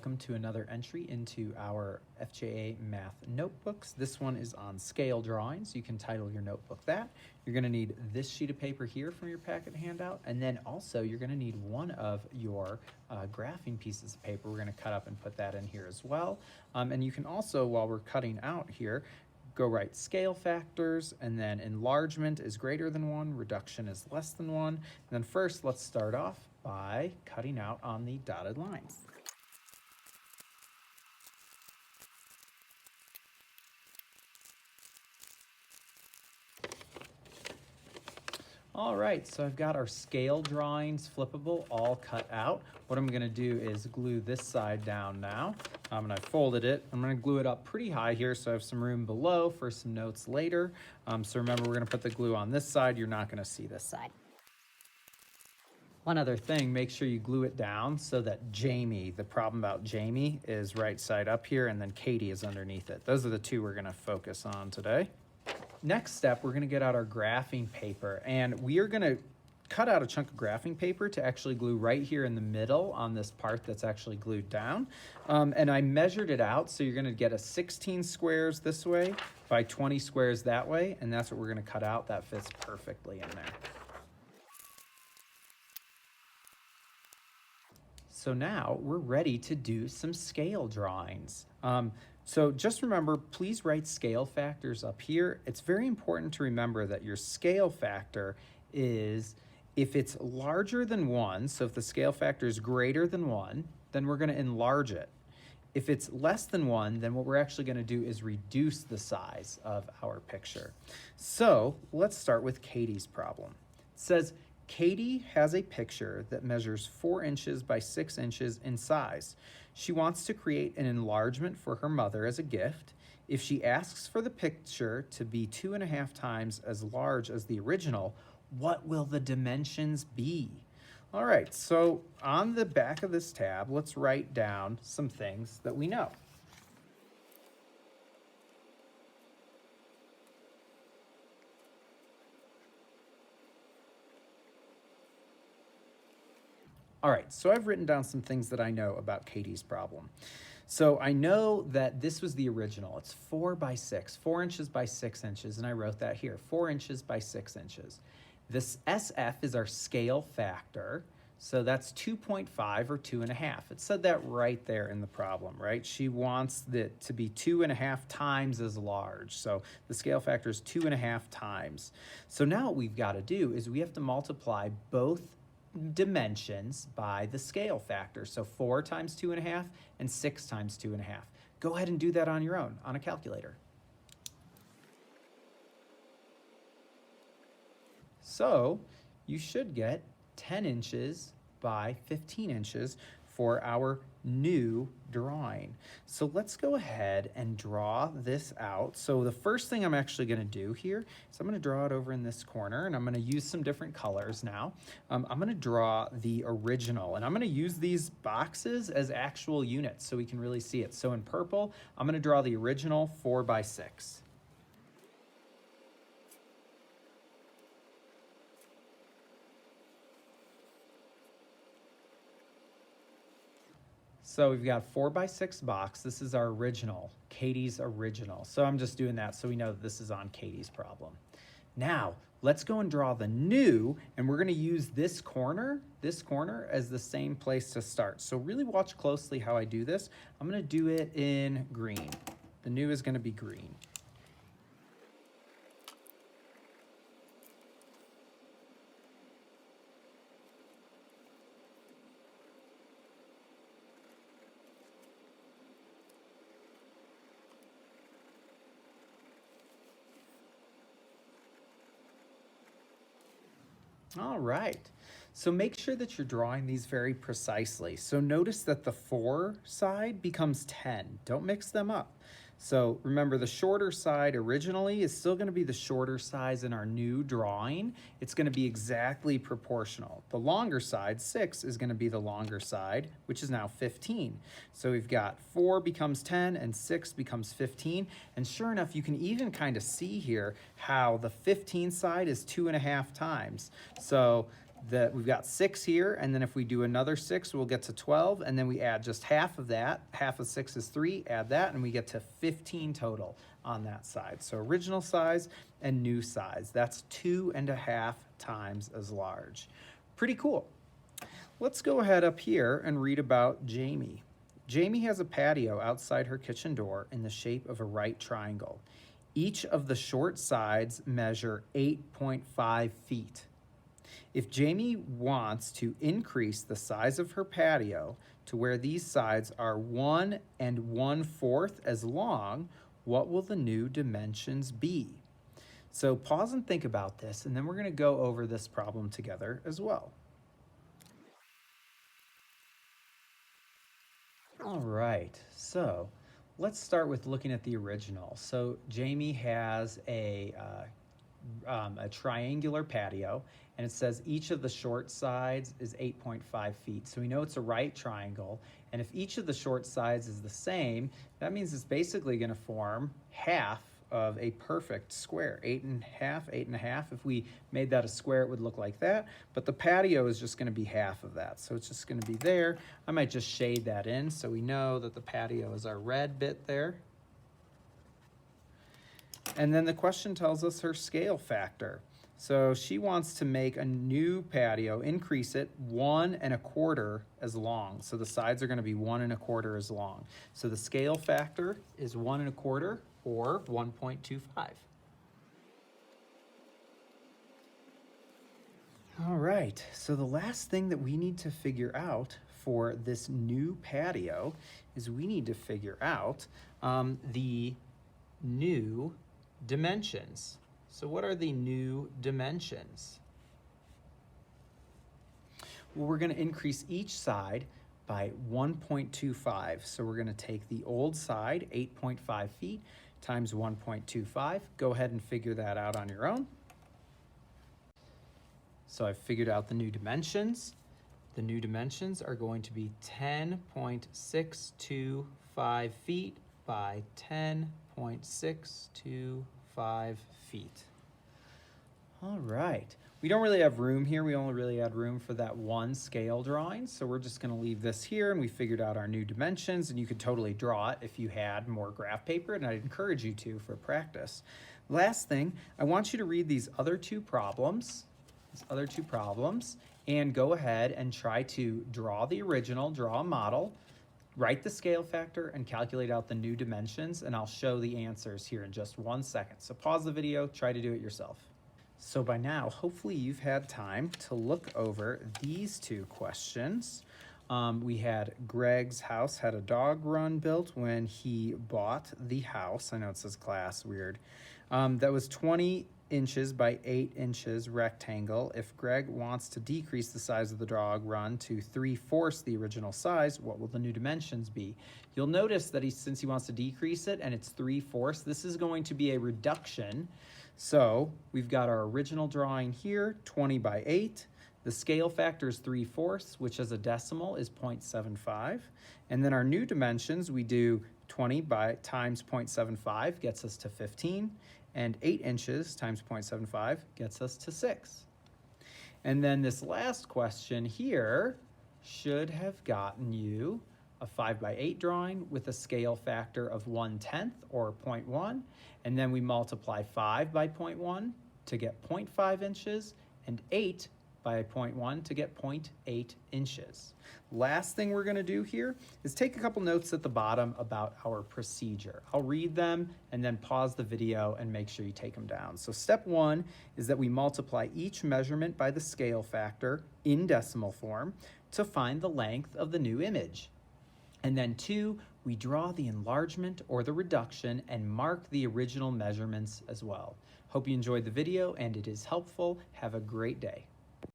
welcome to another entry into our FJA math notebooks. This one is on scale drawings. You can title your notebook that. You're going to need this sheet of paper here from your packet handout, and then also you're going to need one of your graphing pieces of paper. We're going to cut up and put that in here as well. And you can also, while we're cutting out here, go write scale factors, and then enlargement is greater than 1, reduction is less than 1. And then first, let's start off by cutting out on the dotted lines. All right, so I've got our scale drawings flippable all cut out. What I'm gonna do is glue this side down now. And I folded it. I'm gonna glue it up pretty high here so I have some room below for some notes later. So remember, we're gonna put the glue on this side. You're not gonna see this side. One other thing, make sure you glue it down so that Jamie, the problem about Jamie, is right side up here, and then Katie is underneath it. Those are the two we're gonna focus on today. Next step, we're gonna get out our graphing paper, and we are gonna cut out a chunk of graphing paper to actually glue right here in the middle on this part that's actually glued down. And I measured it out, so you're gonna get a 16 squares this way by 20 squares that way, and that's what we're gonna cut out. That fits perfectly in there. So now we're ready to do some scale drawings. So just remember, please write scale factors up here. It's very important to remember that your scale factor is, if it's larger than 1, so if the scale factor is greater than 1, then we're going to enlarge it. If it's less than 1, then what we're actually going to do is reduce the size of our picture. So let's start with Katie's problem. It says, Katie has a picture that measures 4 inches by 6 inches in size. She wants to create an enlargement for her mother as a gift. If she asks for the picture to be 2.5 times as large as the original, what will the dimensions be? All right, so on the back of this tab, let's write down some things that we know. All right, so I've written down some things that I know about Katie's problem. So I know that this was the original. It's 4 by 6, 4 inches by 6 inches, and I wrote that here, 4 inches by 6 inches. This SF is our scale factor, so that's 2.5 or 2.5. It said that right there in the problem, right? She wants it to be 2.5 times as large, so the scale factor is 2.5 times. So now what we've got to do is we have to multiply both dimensions by the scale factor. So 4 times 2.5 and 6 times 2.5. Go ahead and do that on your own on a calculator. So you should get 10 inches by 15 inches for our new drawing. So let's go ahead and draw this out. So the first thing I'm actually going to do here is I'm going to draw it over in this corner, and I'm going to use some different colors now. I'm going to draw the original, and I'm going to use these boxes as actual units so we can really see it. So in purple, I'm going to draw the original 4 by 6. So we've got 4 by 6 box. This is our original, Katie's original. So I'm just doing that so we know that this is on Katie's problem. Now, let's go and draw the new, and we're gonna use this corner as the same place to start. So really watch closely how I do this. I'm gonna do it in green. The new is gonna be green. All right, so make sure that you're drawing these very precisely. So notice that the 4 side becomes 10. Don't mix them up. So remember, the shorter side originally is still going to be the shorter size in our new drawing. It's going to be exactly proportional. The longer side, 6, is going to be the longer side, which is now 15. So we've got 4 becomes 10 and 6 becomes 15. And sure enough, you can even kind of see here how the 15 side is 2.5 times. So we've got 6 here, and then if we do another 6, we'll get to 12, and then we add just half of that. Half of 6 is 3, add that, and we get to 15 total on that side. So original size and new size, that's 2.5 times as large. Pretty cool. Let's go ahead up here and read about Jamie. Jamie has a patio outside her kitchen door in the shape of a right triangle. Each of the short sides measure 8.5 feet. If Jamie wants to increase the size of her patio to where these sides are 1 1/4 as long, what will the new dimensions be? So pause and think about this, and then we're going to go over this problem together as well. All right, so let's start with looking at the original. So Jamie has a triangular patio, and it says each of the short sides is 8.5 feet. So we know it's a right triangle, and if each of the short sides is the same, that means it's basically going to form half of a perfect square. 8.5, 8.5. If we made that a square, it would look like that, but the patio is just going to be half of that, so it's just going to be there. I might just shade that in so we know that the patio is our red bit there. And then the question tells us her scale factor. So she wants to make a new patio, increase it 1 1/4 as long. So the sides are going to be 1 1/4 as long. So the scale factor is 1 1/4 or 1.25. All right, so the last thing that we need to figure out for this new patio is we need to figure out the new dimensions. So what are the new dimensions? Well, we're going to increase each side by 1.25. So we're going to take the old side, 8.5 feet, times 1.25. Go ahead and figure that out on your own. So I've figured out the new dimensions. The new dimensions are going to be 10.625 feet by 10.625 feet. All right. We don't really have room here. We only really had room for that one scale drawing. So we're just going to leave this here, and we figured out our new dimensions, and you could totally draw it if you had more graph paper, and I'd encourage you to for practice. Last thing, I want you to read these other two problems, and go ahead and try to draw the original, draw a model, write the scale factor, and calculate out the new dimensions, and I'll show the answers here in just 1 second. So pause the video, try to do it yourself. So by now, hopefully you've had time to look over these two questions. We had Greg's house had a dog run built when he bought the house. I know it says class, weird. That was 20 inches by 8 inches rectangle. If Greg wants to decrease the size of the dog run to 3/4 the original size, what will the new dimensions be? You'll notice that since he wants to decrease it and it's 3/4, this is going to be a reduction. So we've got our original drawing here, 20 by 8. The scale factor is 3/4, which as a decimal is 0.75. And then our new dimensions, we do 20 by times 0.75 gets us to 15. And 8 inches times 0.75 gets us to 6. And then this last question here should have gotten you a 5 by 8 drawing with a scale factor of 1/10 or 0.1. And then we multiply 5 by 0.1 to get 0.5 inches and 8 by 0.1 to get 0.8 inches. Last thing we're going to do here is take a couple notes at the bottom about our procedure. I'll read them and then pause the video and make sure you take them down. So step 1 is that we multiply each measurement by the scale factor in decimal form to find the length of the new image. And then 2, we draw the enlargement or the reduction and mark the original measurements as well. Hope you enjoyed the video and it is helpful. Have a great day.